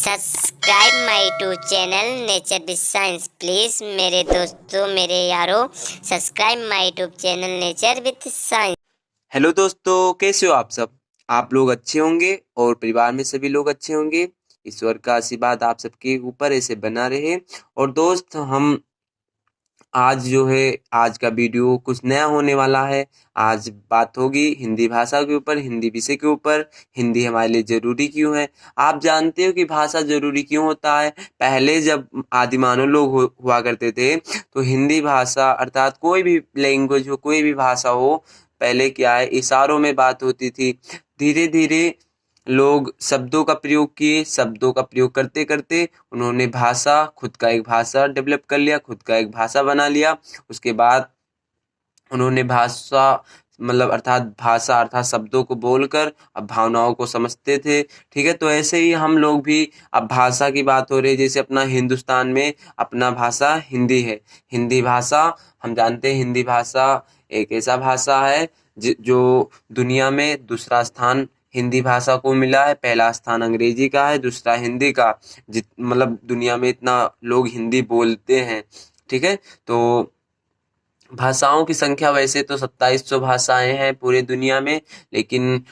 Subscribe my YouTube channel nature with science. Please मेरे दोस्तों, मेरे यारों, subscribe my YouTube channel nature with science. Hello दोस्तों, कैसे हो आप सब। आप लोग अच्छे होंगे और परिवार में सभी लोग अच्छे होंगे। ईश्वर का आशीर्वाद आप सबके ऊपर ऐसे बना रहे। और दोस्त, हम आज जो है आज का वीडियो कुछ नया होने वाला है। आज बात होगी हिंदी भाषा के ऊपर, हिंदी विषय के ऊपर। हिंदी हमारे लिए जरूरी क्यों है। आप जानते हो कि भाषा जरूरी क्यों होता है। पहले जब आदिमानव लोग हुआ करते थे तो हिंदी भाषा अर्थात कोई भी लैंग्वेज हो, कोई भी भाषा हो, पहले क्या है, इशारों में बात होती थी। धीरे धीरे लोग शब्दों का प्रयोग किए, शब्दों का प्रयोग करते करते उन्होंने खुद का एक भाषा डेवलप कर लिया, खुद का एक भाषा बना लिया। उसके बाद उन्होंने भाषा अर्थात शब्दों को बोलकर अब भावनाओं को समझते थे। ठीक है, तो ऐसे ही हम लोग भी अब भाषा की बात हो रही है। जैसे अपना हिंदुस्तान में अपना भाषा हिंदी है। हिंदी भाषा हम जानते हैं, हिंदी भाषा एक ऐसा भाषा है जो दुनिया में दूसरा स्थान हिंदी भाषा को मिला है। पहला स्थान अंग्रेजी का है, दूसरा हिंदी का। दुनिया में इतना लोग हिंदी बोलते हैं। ठीक है, तो भाषाओं की संख्या वैसे तो 2700 भाषाएं हैं पूरे दुनिया में, लेकिन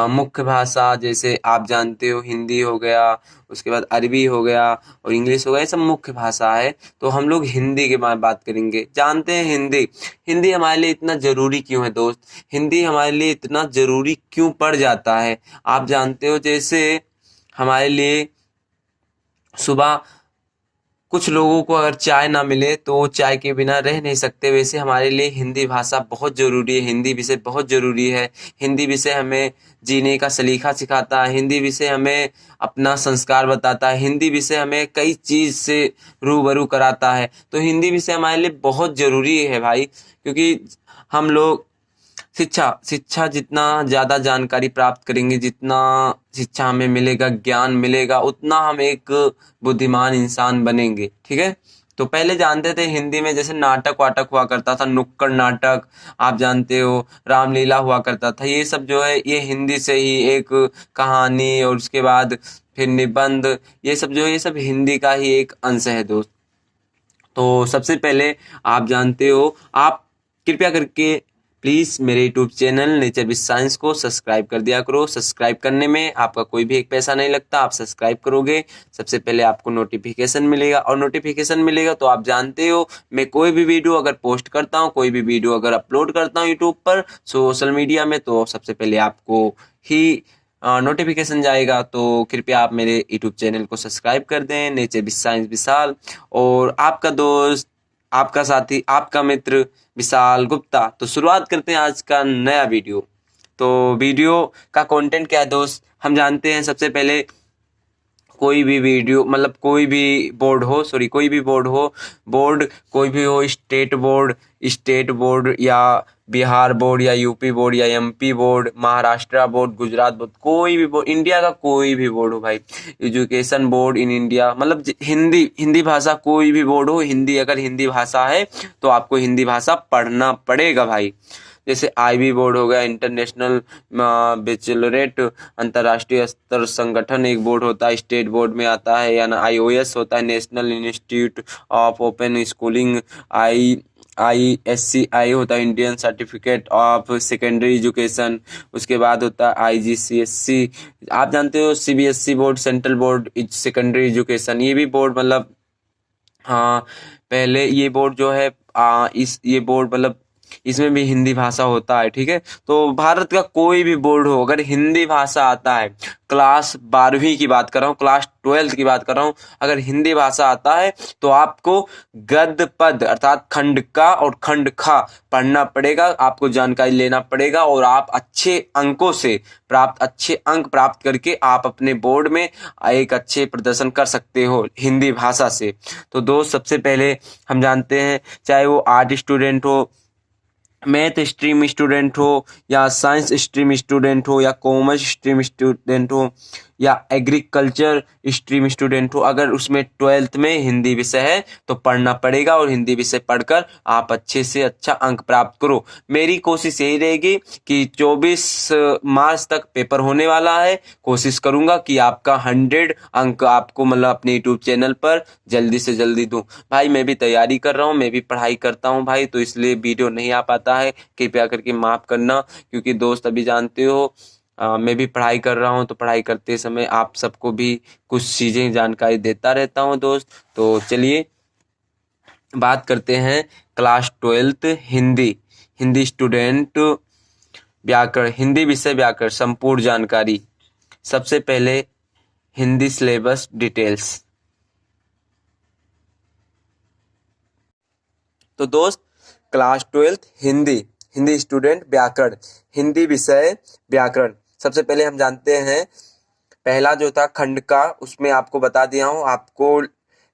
मुख्य भाषा जैसे आप जानते हो हिंदी हो गया, उसके बाद अरबी हो गया और इंग्लिश हो गया, ये सब मुख्य भाषा है। तो हम लोग हिंदी के बारे में बात करेंगे। जानते हैं हिंदी हिंदी हमारे लिए इतना जरूरी क्यों है दोस्त। हिंदी हमारे लिए इतना जरूरी क्यों पड़ जाता है। आप जानते हो, जैसे हमारे लिए सुबह कुछ लोगों को अगर चाय ना मिले तो वो चाय के बिना रह नहीं सकते, वैसे हमारे लिए हिंदी भाषा बहुत ज़रूरी है। हिंदी विषय बहुत ज़रूरी है। हिंदी विषय हमें जीने का सलीका सिखाता है। हिंदी विषय हमें अपना संस्कार बताता है। हिंदी विषय हमें कई चीज़ से रूबरू कराता है। तो हिंदी विषय हमारे लिए बहुत ज़रूरी है भाई, क्योंकि हम लोग शिक्षा शिक्षा जितना ज़्यादा जानकारी प्राप्त करेंगे, जितना शिक्षा हमें मिलेगा, ज्ञान मिलेगा, उतना हम एक बुद्धिमान इंसान बनेंगे। ठीक है, तो पहले जानते थे हिंदी में जैसे नाटक वाटक हुआ करता था, नुक्कड़ नाटक, आप जानते हो रामलीला हुआ करता था। ये सब जो है ये हिंदी से ही एक कहानी, और उसके बाद फिर निबंध, ये सब जो है ये सब हिंदी का ही एक अंश है दोस्त। तो सबसे पहले आप जानते हो, आप कृपया करके प्लीज़ मेरे YouTube channel nature with science को सब्सक्राइब कर दिया करो। सब्सक्राइब करने में आपका कोई भी एक पैसा नहीं लगता। आप सब्सक्राइब करोगे, सबसे पहले आपको नोटिफिकेशन मिलेगा, और नोटिफिकेशन मिलेगा तो आप जानते हो मैं कोई भी वीडियो अगर पोस्ट करता हूँ, कोई भी वीडियो अगर अपलोड करता हूँ यूट्यूब पर सोशल मीडिया में, तो सबसे पहले आपको ही नोटिफिकेशन जाएगा। तो कृपया आप मेरे यूट्यूब चैनल को सब्सक्राइब कर दें, नेचर विद साइंस विशाल। और आपका दोस्त, आपका साथी, आपका मित्र विशाल गुप्ता। तो शुरुआत करते हैं आज का नया वीडियो। तो वीडियो का कंटेंट क्या है दोस्त, हम जानते हैं सबसे पहले कोई भी वीडियो कोई भी बोर्ड हो, बोर्ड कोई भी हो, स्टेट बोर्ड या बिहार बोर्ड या यूपी बोर्ड या MP board, Maharashtra board, Gujarat board, कोई भी बोर्ड, इंडिया का कोई भी बोर्ड हो भाई, education board in India, Hindi Hindi भाषा कोई भी बोर्ड हो, हिंदी अगर हिंदी भाषा है तो आपको हिंदी भाषा पढ़ना पड़ेगा भाई। जैसे आईबी बोर्ड हो गया, इंटरनेशनल बैचलरेट, अंतर्राष्ट्रीय स्तर संगठन एक बोर्ड होता है, स्टेट बोर्ड में आता है, या ना आईओएस होता है, national institute of open schooling, ISCI होता है, Indian certificate of secondary education. उसके बाद होता है IGCSE, आप जानते हो CBSE board, central board secondary education. ये भी बोर्ड हाँ, पहले ये बोर्ड जो है ये बोर्ड इसमें भी हिंदी भाषा होता है। ठीक है, तो भारत का कोई भी बोर्ड हो, अगर हिंदी भाषा आता है, क्लास 12वीं की बात कर रहा हूँ, क्लास 12th की बात कर रहा हूँ, अगर हिंदी भाषा आता है तो आपको गद्य पद अर्थात खंड का और खंड खा पढ़ना पड़ेगा, आपको जानकारी लेना पड़ेगा, और आप अच्छे अंक प्राप्त करके आप अपने बोर्ड में एक अच्छे प्रदर्शन कर सकते हो हिंदी भाषा से। तो दोस्त, सबसे पहले हम जानते हैं, चाहे वो आर्ट स्टूडेंट हो, मैथ स्ट्रीम स्टूडेंट हो, या साइंस स्ट्रीम स्टूडेंट हो, या कॉमर्स स्ट्रीम स्टूडेंट हो, या एग्रीकल्चर स्ट्रीम स्टूडेंट हो, अगर उसमें 12th में हिंदी विषय है तो पढ़ना पड़ेगा, और हिंदी विषय पढ़कर आप अच्छे से अच्छा अंक प्राप्त करो। मेरी कोशिश यही रहेगी कि 24 मार्च तक पेपर होने वाला है, कोशिश करूंगा कि आपका 100 अंक आपको मतलब अपने यूट्यूब चैनल पर जल्दी से जल्दी दूं। भाई मैं भी तैयारी कर रहा हूँ, मैं भी पढ़ाई करता हूँ भाई, तो इसलिए वीडियो नहीं आ पाता है, कृपया करके माफ करना, क्योंकि दोस्त अभी जानते हो मैं भी पढ़ाई कर रहा हूँ, तो पढ़ाई करते समय आप सबको भी कुछ चीज़ें जानकारी देता रहता हूँ दोस्त। तो चलिए बात करते हैं class 12th Hindi, Hindi student व्याकरण, हिंदी विषय व्याकरण संपूर्ण जानकारी। सबसे पहले हिंदी सिलेबस डिटेल्स। तो दोस्त class 12th Hindi, Hindi student व्याकरण, हिंदी विषय व्याकरण। सबसे पहले हम जानते हैं पहला जो था खंड का, उसमें आपको बता दिया हूँ, आपको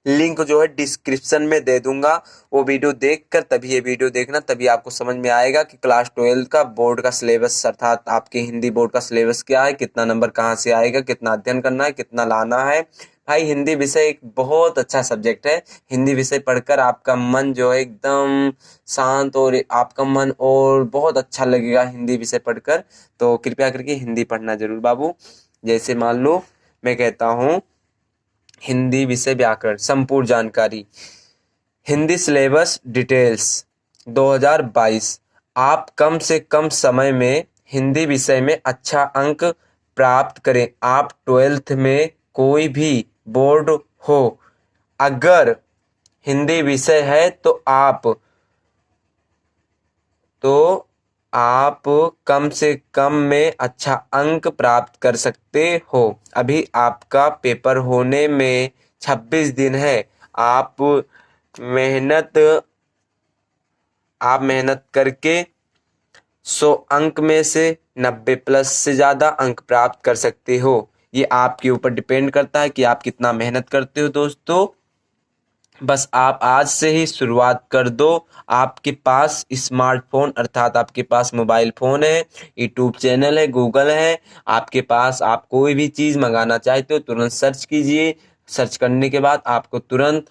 लिंक जो है डिस्क्रिप्शन में दे दूंगा, वो वीडियो देखकर तभी ये वीडियो देखना, तभी आपको समझ में आएगा कि क्लास 12 का बोर्ड का सिलेबस अर्थात आपके हिंदी बोर्ड का सिलेबस क्या है, कितना नंबर कहाँ से आएगा, कितना अध्ययन करना है, कितना लाना है। भाई हिंदी विषय एक बहुत अच्छा सब्जेक्ट है, हिंदी विषय पढ़कर आपका मन जो है एकदम शांत, और आपका मन और बहुत अच्छा लगेगा हिंदी विषय पढ़कर। तो कृपया करके हिंदी पढ़ना जरूर बाबू। जैसे मान लो मैं कहता हूँ हिंदी विषय व्याकरण संपूर्ण जानकारी, हिंदी सिलेबस डिटेल्स 2022। आप कम से कम समय में हिंदी विषय में अच्छा अंक प्राप्त करें। आप 12th में कोई भी बोर्ड हो, अगर हिंदी विषय है तो आप कम से कम में अच्छा अंक प्राप्त कर सकते हो। अभी आपका पेपर होने में 26 दिन है। आप मेहनत करके 100 अंक में से 90 प्लस से ज़्यादा अंक प्राप्त कर सकते हो। ये आपके ऊपर डिपेंड करता है कि आप कितना मेहनत करते हो दोस्तों। बस आप आज से ही शुरुआत कर दो। आपके पास स्मार्टफोन अर्थात आपके पास मोबाइल फ़ोन है, यूट्यूब चैनल है, गूगल है, आपके पास आप कोई भी चीज़ मंगाना चाहते हो तुरंत सर्च कीजिए। सर्च करने के बाद आपको तुरंत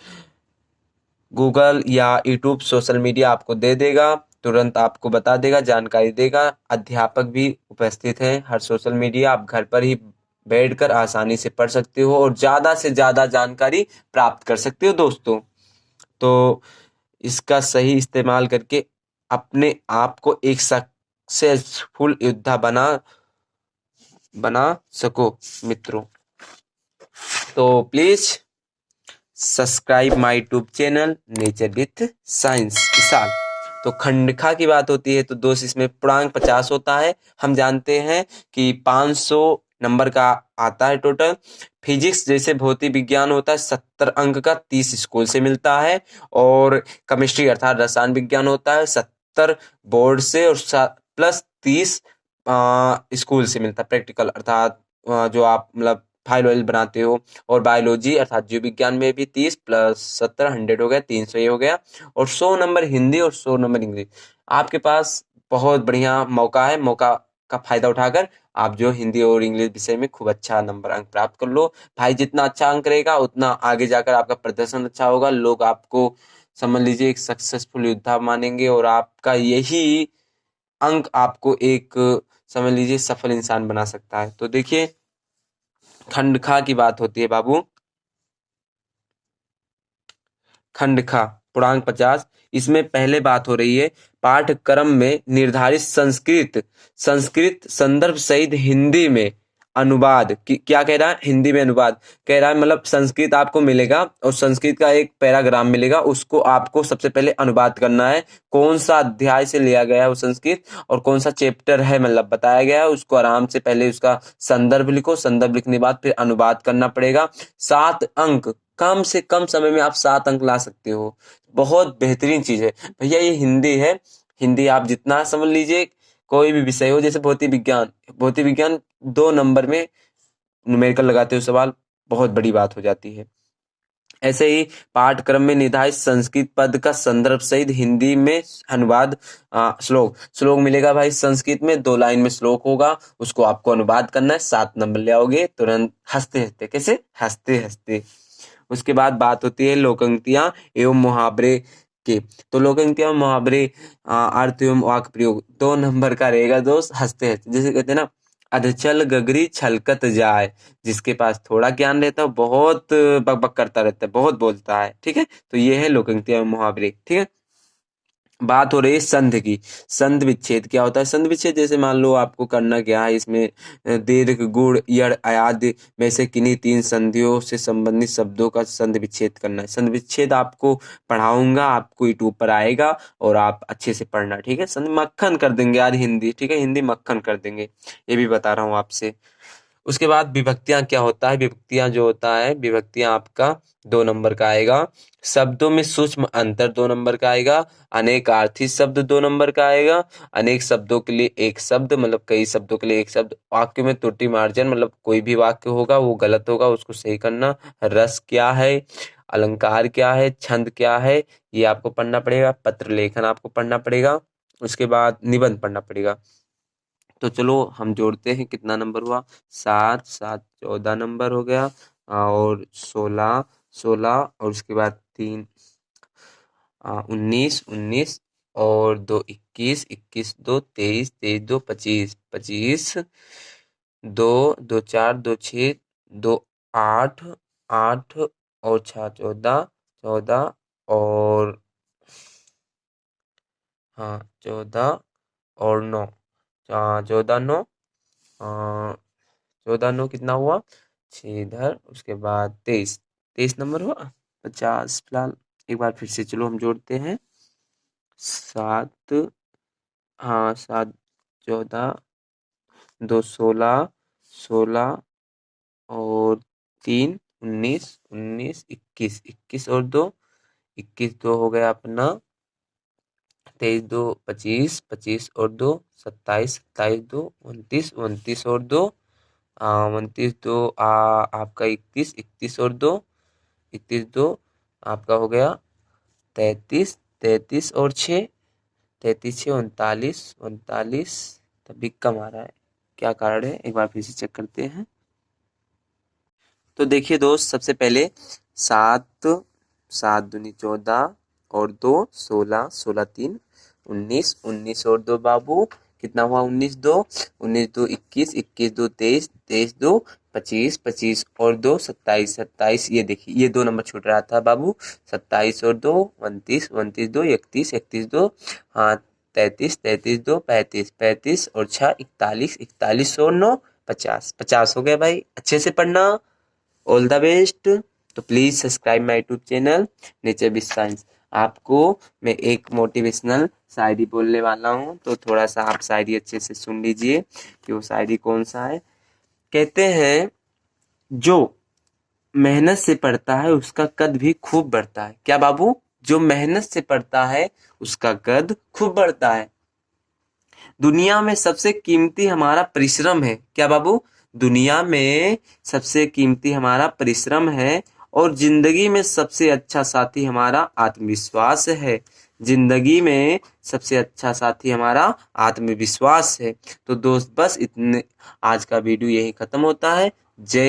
गूगल या यूट्यूब सोशल मीडिया आपको दे देगा, तुरंत आपको बता देगा, जानकारी देगा। अध्यापक भी उपस्थित हैं हर सोशल मीडिया, आप घर पर ही बैठकर आसानी से पढ़ सकते हो और ज़्यादा से ज़्यादा जानकारी प्राप्त कर सकते हो दोस्तों। तो इसका सही इस्तेमाल करके अपने आप को एक सक्सेसफुल योद्धा बना सको मित्रों। तो please subscribe my YouTube channel nature with science Vishal. तो खंडखा की बात होती है तो दोस्त इसमें पूर्णांक 50 होता है। हम जानते हैं कि 500 नंबर का आता है टोटल। फिजिक्स जैसे भौतिक विज्ञान होता है 70 अंक का, 30 स्कूल से मिलता है। और केमिस्ट्री अर्थात रसायन विज्ञान होता है 70 बोर्ड से और प्लस 30 स्कूल से मिलता है। प्रैक्टिकल अर्थात जो आप मतलब फाइल वाइल बनाते हो। और बायोलॉजी अर्थात जीव विज्ञान में भी 30 प्लस 70 100 हो गया, 300 ये हो गया। और 100 नंबर हिंदी और 100 नंबर इंग्लिश। आपके पास बहुत बढ़िया मौका है, मौका का फायदा उठाकर आप जो हिंदी और इंग्लिश विषय में खूब अच्छा नंबर अंक प्राप्त कर लो। भाई जितना अच्छा अंक रहेगा उतना आगे जाकर आपका प्रदर्शन अच्छा होगा, लोग आपको समझ लीजिए एक सक्सेसफुल योद्धा मानेंगे, और आपका यही अंक आपको एक समझ लीजिए सफल इंसान बना सकता है। तो देखिए खंड खा की बात होती है बाबू। खंड खा पूर्णांक 50। इसमें पहले बात हो रही है पाठ्यक्रम में निर्धारित संस्कृत संदर्भ सहित हिंदी में अनुवाद क्या कह रहा है, हिंदी में अनुवाद कह रहा है। मतलब संस्कृत आपको मिलेगा और संस्कृत का एक पैराग्राम मिलेगा, उसको आपको सबसे पहले अनुवाद करना है। कौन सा अध्याय से लिया गया है वो संस्कृत और कौन सा चैप्टर है मतलब बताया गया है, उसको आराम से पहले उसका संदर्भ लिखो। संदर्भ लिखने के बाद फिर अनुवाद करना पड़ेगा। 7 अंक, कम से कम समय में आप 7 अंक ला सकते हो। बहुत बेहतरीन चीज है भैया ये हिंदी है। हिंदी आप जितना समझ लीजिए, कोई भी विषय हो, जैसे भौतिक विज्ञान 2 नंबर में न्यूमेरिकल लगाते हो सवाल, बहुत बड़ी बात हो जाती है। ऐसे ही पाठ्यक्रम में निर्धारित संस्कृत पद का संदर्भ सहित हिंदी में अनुवाद। श्लोक मिलेगा भाई संस्कृत में, 2 लाइन में श्लोक होगा, उसको आपको अनुवाद करना है, 7 नंबर ले आओगे तुरंत हंसते हंसते। कैसे? हंसते हंसते। उसके बाद बात होती है लोकोक्तियां एवं मुहावरे के। तो लोकोक्तियां एवं मुहावरे अर्थ एवं वाक्य प्रयोग 2 नंबर का रहेगा दोस्त, हंसते हंसते। जैसे कहते हैं ना, अधचल गगरी छलकत जाए, जिसके पास थोड़ा ज्ञान रहता है बहुत बकबक करता रहता है, बहुत बोलता है। ठीक है, तो ये है लोकोक्तियां एवं मुहावरे। ठीक है, बात हो रही है संधि की। संधि विच्छेद क्या होता है? संधि विच्छेद जैसे मान लो आपको करना क्या है, इसमें दीर्घ गुण यड़ आदि में से किन्हीं 3 संधियों से संबंधित शब्दों का संधि विच्छेद करना है। संधि विच्छेद आपको पढ़ाऊंगा, आपको यूट्यूब पर आएगा और आप अच्छे से पढ़ना। ठीक है, संधि मक्खन कर देंगे यार हिंदी। ठीक है, हिंदी मक्खन कर देंगे, ये भी बता रहा हूँ आपसे। उसके बाद विभक्तियां क्या होता है? विभक्तियां जो होता है, विभक्तियां आपका 2 नंबर का आएगा। शब्दों में सूक्ष्म अंतर 2 नंबर का आएगा। अनेकार्थी शब्द 2 नंबर का आएगा। अनेक शब्दों के लिए एक शब्द, मतलब कई शब्दों के लिए एक शब्द। वाक्य में त्रुटि मार्जन, मतलब कोई भी वाक्य होगा वो गलत होगा, उसको सही करना। रस क्या है, अलंकार क्या है, छंद क्या है, ये आपको पढ़ना पड़ेगा। पत्र लेखन आपको पढ़ना पड़ेगा। उसके बाद निबंध पढ़ना पड़ेगा। तो चलो हम जोड़ते हैं, कितना नंबर हुआ? 7 7 14 नंबर हो गया, और 16 16, और उसके बाद 3 19 19, और 2 21 21 2 23 23 2 25 25, 2 2 4 2 6 2 8 8, और 6 14 14, और 14 और 9, 14 9, 14 9 कितना हुआ? 6 इधर, उसके बाद 23 23 नंबर हुआ। 50 फिलहाल। एक बार फिर से चलो हम जोड़ते हैं। 7 7 14, 2 16 16, और 3 19 19 21 21, और 2 21 2 हो गया अपना। 23 2 25 25, और 2 27 27 2 29 29, और 2 29 2 आपका 31 31, और 2 31 2 आपका हो गया 33 33, और 6 33 6 39 39। तभी कम आ रहा है, क्या कारण है? एक बार फिर से चेक करते हैं। तो देखिए दोस्त, सबसे पहले 7 7 दूनी 14, और 2 16 16 3 19 19, और 2 बाबू कितना हुआ? 19 2 19 2 21 21 2 23 23 2 25 25, और 2 27 27। ये देखिए, ये 2 नंबर छूट रहा था बाबू। 27 और 2 29 29 2 31 31 2, 33 33 2 35 35, और 6 41 41, और 9 50 50 हो गया भाई। अच्छे से पढ़ना। All the best. तो please subscribe my YouTube channel nature with science. आपको मैं एक मोटिवेशनल शायरी बोलने वाला हूँ, तो थोड़ा सा आप शायरी अच्छे से सुन लीजिए कि वो शायरी कौन सा है। कहते हैं, जो मेहनत से पढ़ता है उसका कद भी खूब बढ़ता है। क्या बाबू? जो मेहनत से पढ़ता है उसका कद खूब बढ़ता है। दुनिया में सबसे कीमती हमारा परिश्रम है। क्या बाबू? दुनिया में सबसे कीमती हमारा परिश्रम है, और जिंदगी में सबसे अच्छा साथी हमारा आत्मविश्वास है। जिंदगी में सबसे अच्छा साथी हमारा आत्मविश्वास है। तो दोस्त बस इतने, आज का वीडियो यही खत्म होता है। जय